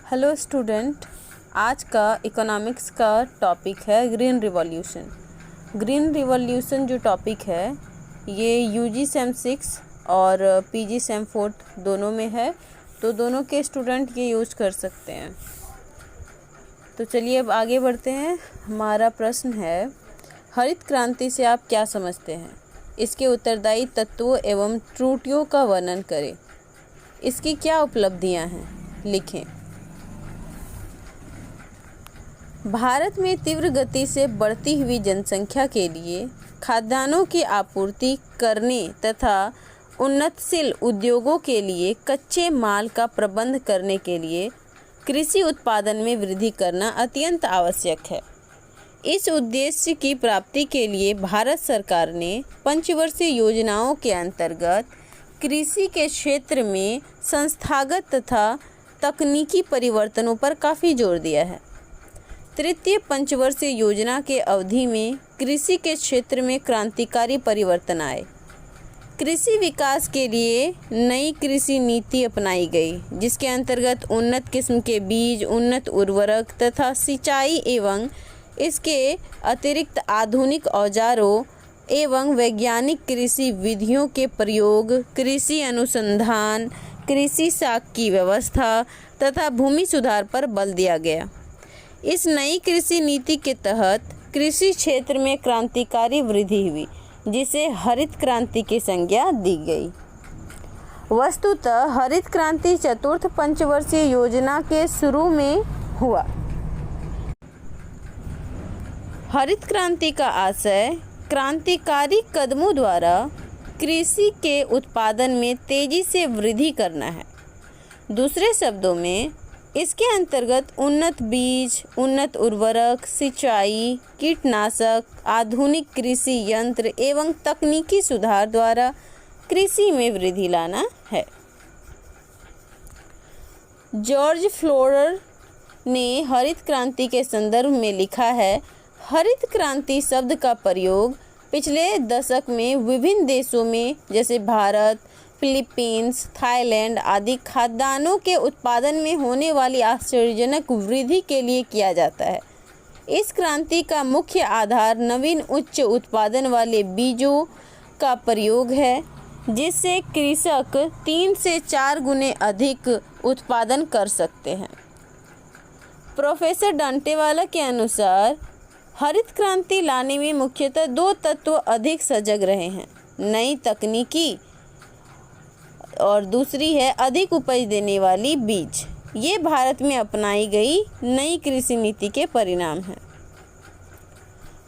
Hello student, आज का economics का टॉपिक है ग्रीन रिवॉल्यूशन। ग्रीन रिवॉल्यूशन जो टॉपिक है ये यूजी सेम 6 और पीजी सेम 4 दोनों में है, तो दोनों के स्टूडेंट ये यूज कर सकते हैं। तो चलिए अब आगे बढ़ते हैं। हमारा प्रश्न है, हरित क्रांति से आप क्या समझते हैं? इसके उत्तरदायी तत्वों एवं त्रुटियों का वर्णन करें। इसकी क्या उपलब्धियां हैं, लिखें। भारत में तीव्र गति से बढ़ती हुई जनसंख्या के लिए खाद्यान्नों की आपूर्ति करने तथा उन्नतशील उद्योगों के लिए कच्चे माल का प्रबंध करने के लिए कृषि उत्पादन में वृद्धि करना अत्यंत आवश्यक है। इस उद्देश्य की प्राप्ति के लिए भारत सरकार ने पंचवर्षीय योजनाओं के अंतर्गत कृषि के क्षेत्र में संस्थागत तथा तकनीकी परिवर्तनों पर काफ़ी जोर दिया है। तृतीय पंचवर्षीय योजना के अवधि में कृषि के क्षेत्र में क्रांतिकारी परिवर्तन आए। कृषि विकास के लिए नई कृषि नीति अपनाई गई, जिसके अंतर्गत उन्नत किस्म के बीज, उन्नत उर्वरक तथा सिंचाई एवं इसके अतिरिक्त आधुनिक औजारों एवं वैज्ञानिक कृषि विधियों के प्रयोग, कृषि अनुसंधान, कृषि साख की व्यवस्था तथा भूमि सुधार पर बल दिया गया। इस नई कृषि नीति के तहत कृषि क्षेत्र में क्रांतिकारी वृद्धि हुई, जिसे हरित क्रांति की संज्ञा दी गई। वस्तुतः हरित क्रांति चतुर्थ पंचवर्षीय योजना के शुरू में हुआ। हरित क्रांति का आशय क्रांतिकारी कदमों द्वारा कृषि के उत्पादन में तेजी से वृद्धि करना है। दूसरे शब्दों में इसके अंतर्गत उन्नत बीज, उन्नत उर्वरक, सिंचाई, कीटनाशक, आधुनिक कृषि यंत्र एवं तकनीकी सुधार द्वारा कृषि में वृद्धि लाना है। जॉर्ज फ्लोरर ने हरित क्रांति के संदर्भ में लिखा है, हरित क्रांति शब्द का प्रयोग पिछले दशक में विभिन्न देशों में जैसे भारत, फिलीपींस, थाईलैंड आदि खाद्यान्नों के उत्पादन में होने वाली आश्चर्यजनक वृद्धि के लिए किया जाता है। इस क्रांति का मुख्य आधार नवीन उच्च उत्पादन वाले बीजों का प्रयोग है, जिससे कृषक 3 से 4 गुने अधिक उत्पादन कर सकते हैं। प्रोफेसर डंटेवाला के अनुसार हरित क्रांति लाने में मुख्यतः 2 तत्व अधिक सजग रहे हैं, नई तकनीकी और दूसरी है अधिक उपज देने वाली बीज। ये भारत में अपनाई गई नई कृषि नीति के परिणाम हैं।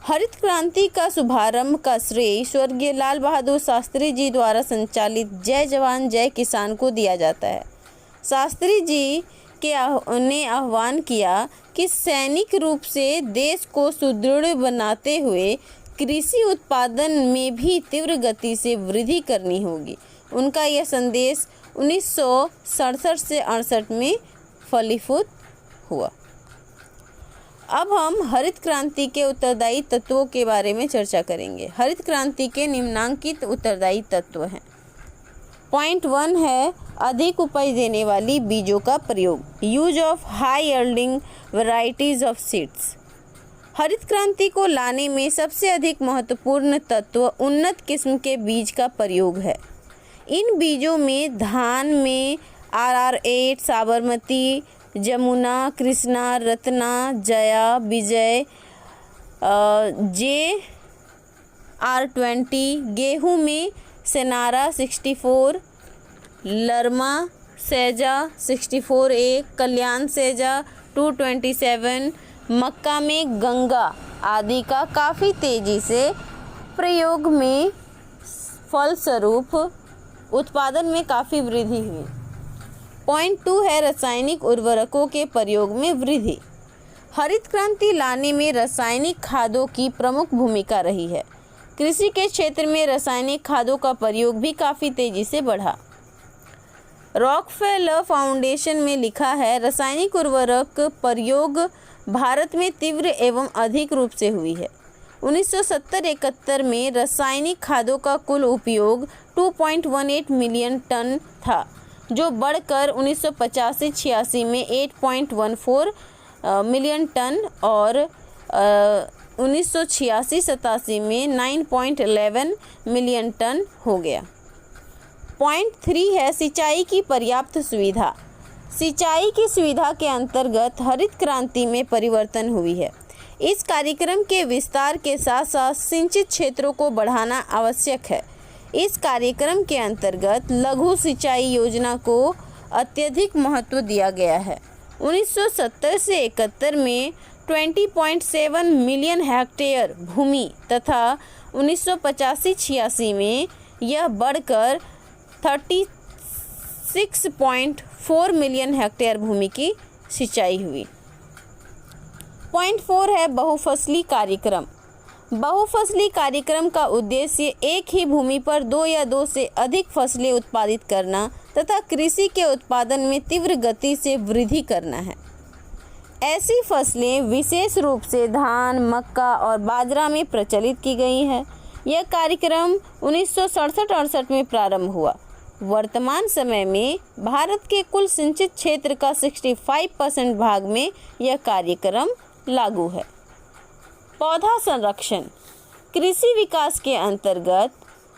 हरित क्रांति का शुभारंभ का श्रेय स्वर्गीय लाल बहादुर शास्त्री जी द्वारा संचालित जय जवान जय किसान को दिया जाता है। शास्त्री जी ने आह्वान किया कि सैनिक रूप से देश को सुदृढ़ बनाते हुए कृषि उत्पादन में भी तीव्र गति से वृद्धि करनी होगी। उनका यह संदेश 1967 से 68 में फलीभूत हुआ। अब हम हरित क्रांति के उत्तरदायी तत्वों के बारे में चर्चा करेंगे। हरित क्रांति के निम्नांकित उत्तरदायी तत्व हैं। पॉइंट 1 है अधिक उपज देने वाली बीजों का प्रयोग, use of high yielding varieties of seeds. हरित क्रांति को लाने में सबसे अधिक महत्वपूर्ण तत्व उन्नत किस्म के बीज का प्रयोग है। इन बीजों में धान में RR8, साबरमती, जमुना, कृष्णा, रत्ना, जया, विजय, JR20, गेहूं में सेनारा 64, लरमा सेजा 64A, कल्याण सेजा 227, मक्का में गंगा आदि का काफ़ी तेज़ी से प्रयोग में फलस्वरूप उत्पादन में काफ़ी वृद्धि हुई। पॉइंट 2 है रासायनिक उर्वरकों के प्रयोग में वृद्धि। हरित क्रांति लाने में रासायनिक खादों की प्रमुख भूमिका रही है। कृषि के क्षेत्र में रासायनिक खादों का प्रयोग भी काफ़ी तेज़ी से बढ़ा। रॉकफेलर फाउंडेशन में लिखा है, रासायनिक उर्वरक प्रयोग भारत में तीव्र एवं अधिक रूप से हुई है। 1970-71 में रासायनिक खादों का कुल उपयोग 2.18 मिलियन टन था, जो बढ़कर 1985-86 में 8.14 मिलियन टन और 1986-87 में 9.11 मिलियन टन हो गया। पॉइंट 3 है सिंचाई की पर्याप्त सुविधा। सिंचाई की सुविधा के अंतर्गत हरित क्रांति में परिवर्तन हुई है। इस कार्यक्रम के विस्तार के साथ साथ सिंचित क्षेत्रों को बढ़ाना आवश्यक है। इस कार्यक्रम के अंतर्गत लघु सिंचाई योजना को अत्यधिक महत्व दिया गया है। 1970 से 71 में 20.7 मिलियन हेक्टेयर भूमि तथा 1985-86 में यह बढ़कर 36.4 मिलियन हेक्टेयर भूमि की सिंचाई हुई। पॉइंट 4 है बहुफसली कार्यक्रम। बहुफसली कार्यक्रम का उद्देश्य एक ही भूमि पर 2 या 2 से अधिक फसलें उत्पादित करना तथा कृषि के उत्पादन में तीव्र गति से वृद्धि करना है। ऐसी फसलें विशेष रूप से धान, मक्का और बाजरा में प्रचलित की गई हैं। यह कार्यक्रम 1967-68 में प्रारंभ हुआ। वर्तमान समय में भारत के कुल सिंचित क्षेत्र का 65% भाग में यह कार्यक्रम लागू है। पौधा संरक्षण। कृषि विकास के अंतर्गत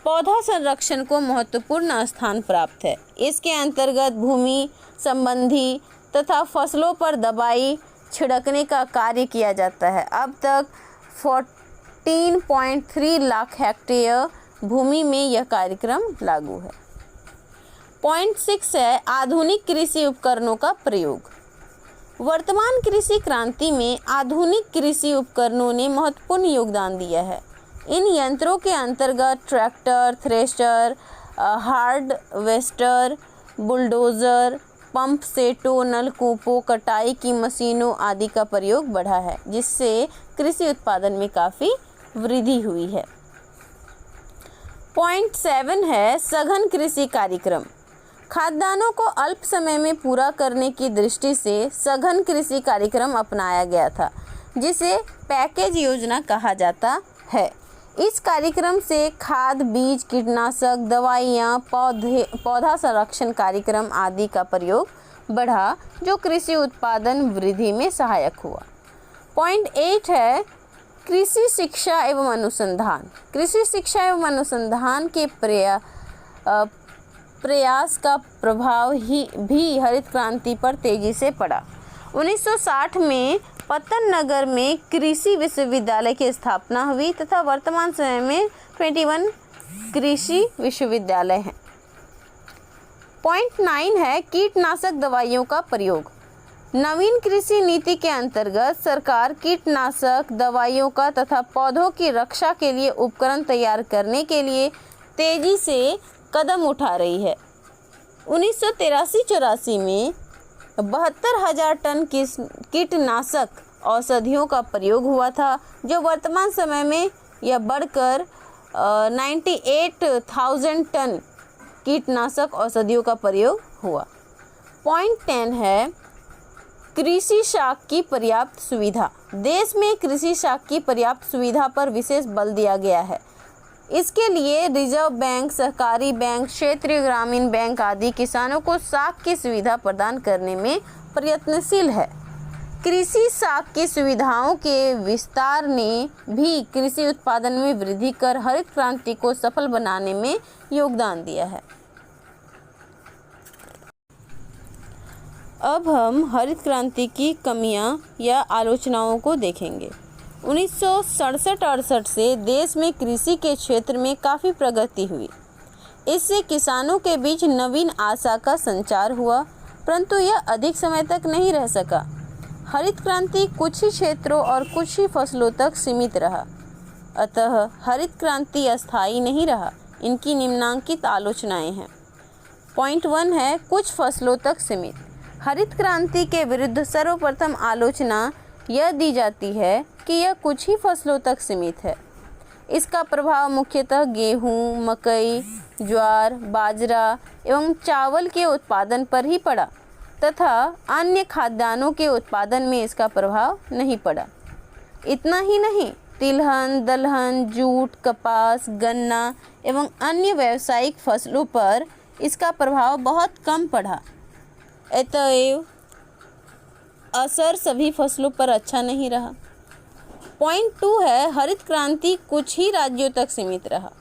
पौधा संरक्षण को महत्वपूर्ण स्थान प्राप्त है। इसके अंतर्गत भूमि संबंधी तथा फसलों पर दवाई छिड़कने का कार्य किया जाता है। अब तक 14.3 लाख हेक्टेयर भूमि में यह कार्यक्रम लागू है। पॉइंट 6 है आधुनिक कृषि उपकरणों का प्रयोग। वर्तमान कृषि क्रांति में आधुनिक कृषि उपकरणों ने महत्वपूर्ण योगदान दिया है। इन यंत्रों के अंतर्गत tractor, thresher, harvester, bulldozer, pump सेटों, नलकूपों, कटाई की मशीनों आदि का प्रयोग बढ़ा है, जिससे कृषि उत्पादन में काफ़ी वृद्धि हुई है। पॉइंट 7 है सघन कृषि कार्यक्रम। खाद्यान्नों को अल्प समय में पूरा करने की दृष्टि से सघन कृषि कार्यक्रम अपनाया गया था, जिसे पैकेज योजना कहा जाता है। इस कार्यक्रम से खाद, बीज, कीटनाशक, दवाइयाँ, पौधा संरक्षण कार्यक्रम आदि का प्रयोग बढ़ा, जो कृषि उत्पादन वृद्धि में सहायक हुआ। पॉइंट 8 है कृषि शिक्षा एवं अनुसंधान। कृषि शिक्षा एवं अनुसंधान के प्रयास का प्रभाव भी हरित क्रांति पर तेजी से पड़ा। 1960 में पतन नगर में कृषि विश्वविद्यालय की स्थापना हुई तथा वर्तमान समय में 21 कृषि विश्वविद्यालय हैं। पॉइंट 9 है कीटनाशक दवाइयों का प्रयोग। नवीन कृषि नीति के अंतर्गत सरकार कीटनाशक दवाइयों का तथा पौधों की रक्षा के लिए उपकरण तैयार करने के लिए तेजी से कदम उठा रही है। 1983-84 में 72,000 टन कीटनाशक औषधियों का प्रयोग हुआ था, जो वर्तमान समय में यह बढ़कर 98,000 टन कीटनाशक औषधियों का प्रयोग हुआ। पॉइंट 10 है कृषि शाख की पर्याप्त सुविधा। देश में कृषि शाख की पर्याप्त सुविधा पर विशेष बल दिया गया है। इसके लिए रिजर्व बैंक, सहकारी बैंक, क्षेत्रीय ग्रामीण बैंक आदि किसानों को शाख की सुविधा प्रदान करने में प्रयत्नशील है। कृषि शाख की सुविधाओं के विस्तार ने भी कृषि उत्पादन में वृद्धि कर हरित क्रांति को सफल बनाने में योगदान दिया है। अब हम हरित क्रांति की कमियां या आलोचनाओं को देखेंगे। 1967-68 से देश में कृषि के क्षेत्र में काफ़ी प्रगति हुई। इससे किसानों के बीच नवीन आशा का संचार हुआ, परंतु यह अधिक समय तक नहीं रह सका। हरित क्रांति कुछ ही क्षेत्रों और कुछ ही फसलों तक सीमित रहा, अतः हरित क्रांति अस्थायी नहीं रहा। इनकी निम्नांकित आलोचनाएं हैं। पॉइंट 1 है कुछ फसलों तक सीमित। हरित क्रांति के विरुद्ध सर्वप्रथम आलोचना यह दी जाती है कि यह कुछ ही फसलों तक सीमित है। इसका प्रभाव मुख्यतः गेहूँ, मकई, ज्वार, बाजरा एवं चावल के उत्पादन पर ही पड़ा तथा अन्य खाद्यान्नों के उत्पादन में इसका प्रभाव नहीं पड़ा। इतना ही नहीं, तिलहन, दलहन, जूट, कपास, गन्ना एवं अन्य व्यावसायिक फसलों पर इसका प्रभाव बहुत कम पड़ा। अतएव असर सभी फसलों पर अच्छा नहीं रहा। पॉइंट 2 है, हरित क्रांति कुछ ही राज्यों तक सीमित रहा।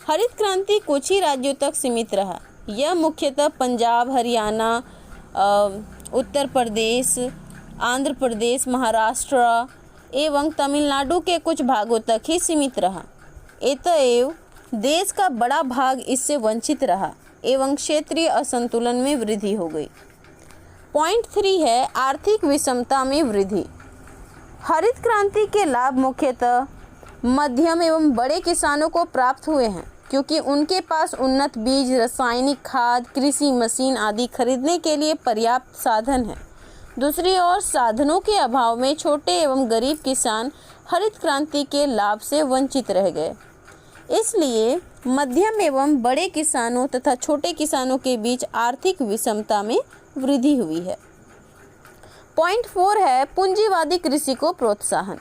हरित क्रांति कुछ ही राज्यों तक सीमित रहा। यह मुख्यतः पंजाब, हरियाणा, उत्तर प्रदेश, आंध्र प्रदेश, महाराष्ट्र एवं तमिलनाडु के कुछ भागों तक ही सीमित रहा। अतएव देश का बड़ा भाग इससे वंचित रहा एवं क्षेत्रीय असंतुलन में वृद्धि हो गई। पॉइंट 3 है, आर्थिक विषमता में वृद्धि। हरित क्रांति के लाभ मुख्यतः मध्यम एवं बड़े किसानों को प्राप्त हुए हैं, क्योंकि उनके पास उन्नत बीज, रासायनिक खाद, कृषि मशीन आदि खरीदने के लिए पर्याप्त साधन है। दूसरी ओर साधनों के अभाव में छोटे एवं गरीब किसान हरित क्रांति के लाभ से वंचित रह गए। इसलिए मध्यम एवं बड़े किसानों तथा छोटे किसानों के बीच आर्थिक विषमता में वृद्धि हुई है। पॉइंट 4 है, पूंजीवादी कृषि को प्रोत्साहन।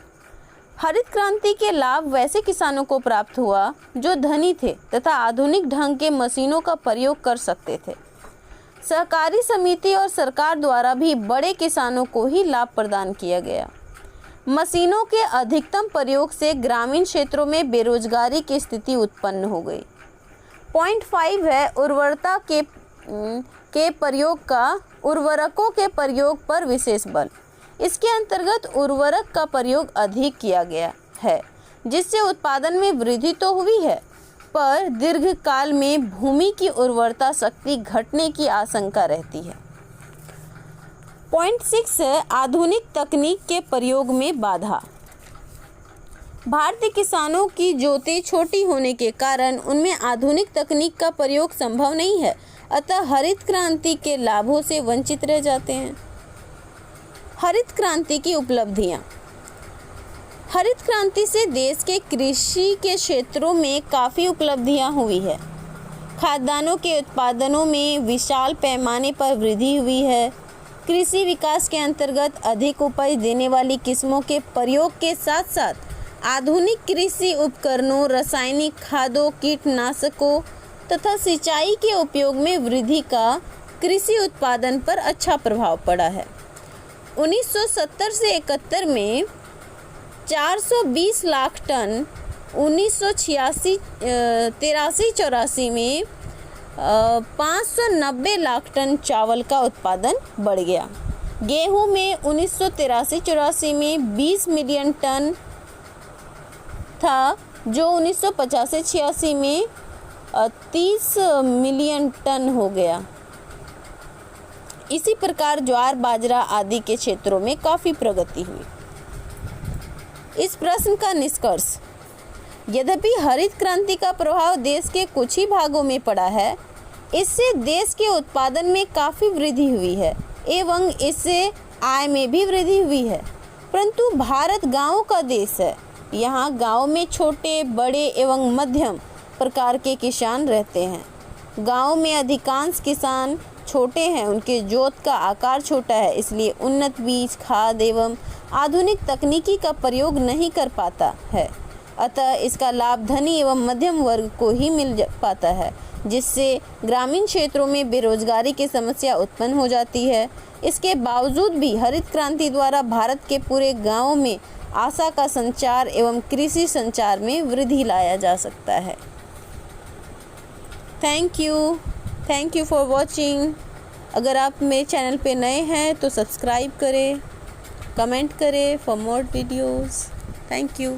हरित क्रांति के लाभ वैसे किसानों को प्राप्त हुआ जो धनी थे तथा आधुनिक ढंग के मशीनों का प्रयोग कर सकते थे। सहकारी समिति और सरकार द्वारा भी बड़े किसानों को ही लाभ प्रदान किया गया। मशीनों के अधिकतम प्रयोग से ग्रामीण क्षेत्रों में बेरोजगारी की स्थिति उत्पन्न हो गई। पॉइंट 5 है, उर्वरता के प्रयोग का उर्वरकों के प्रयोग पर विशेष बल। इसके अंतर्गत उर्वरक का प्रयोग अधिक किया गया है, जिससे उत्पादन में वृद्धि तो हुई है, पर दीर्घकाल में भूमि की उर्वरता शक्ति घटने की आशंका रहती है। पॉइंट 6 है, आधुनिक तकनीक के प्रयोग में बाधा। भारतीय किसानों की जोतें छोटी होने के कारण उनमें आधुनिक तकनीक का प्रयोग संभव नहीं है, अतः हरित क्रांति के लाभों से वंचित रह जाते हैं। हरित क्रांति की उपलब्धियां। हरित क्रांति से देश के कृषि के क्षेत्रों में काफ़ी उपलब्धियां हुई है। खाद्यान्नों के उत्पादनों में विशाल पैमाने पर वृद्धि हुई है। कृषि विकास के अंतर्गत अधिक उपज देने वाली किस्मों के प्रयोग के साथ साथ आधुनिक कृषि उपकरणों, रासायनिक खादों, कीटनाशकों तथा सिंचाई के उपयोग में वृद्धि का कृषि उत्पादन पर अच्छा प्रभाव पड़ा है। 1970 से 71 में 420 लाख टन, 1983-84 में 590 लाख टन चावल का उत्पादन बढ़ गया। गेहूं में 1983-84 में 20 मिलियन टन था, जो 1985-86 में 30 मिलियन टन हो गया। इसी प्रकार ज्वार, बाजरा आदि के क्षेत्रों में काफ़ी प्रगति हुई। इस प्रश्न का निष्कर्ष, यद्यपि हरित क्रांति का प्रभाव देश के कुछ ही भागों में पड़ा है, इससे देश के उत्पादन में काफ़ी वृद्धि हुई है एवं इससे आय में भी वृद्धि हुई है। परंतु भारत गाँव का देश है। यहाँ गाँव में छोटे, बड़े एवं मध्यम प्रकार के किसान रहते हैं। गाँव में अधिकांश किसान छोटे हैं, उनके जोत का आकार छोटा है, इसलिए उन्नत बीज, खाद एवं आधुनिक तकनीकी का प्रयोग नहीं कर पाता है। अतः इसका लाभ धनी एवं मध्यम वर्ग को ही मिल पाता है, जिससे ग्रामीण क्षेत्रों में बेरोजगारी की समस्या उत्पन्न हो जाती है। इसके बावजूद भी हरित क्रांति द्वारा भारत के पूरे गाँव में आशा का संचार एवं कृषि संचार में वृद्धि लाया जा सकता है। Thank you for watching. अगर आप मेरे चैनल पे नए हैं तो सब्सक्राइब करें, कमेंट करें for more videos. Thank you.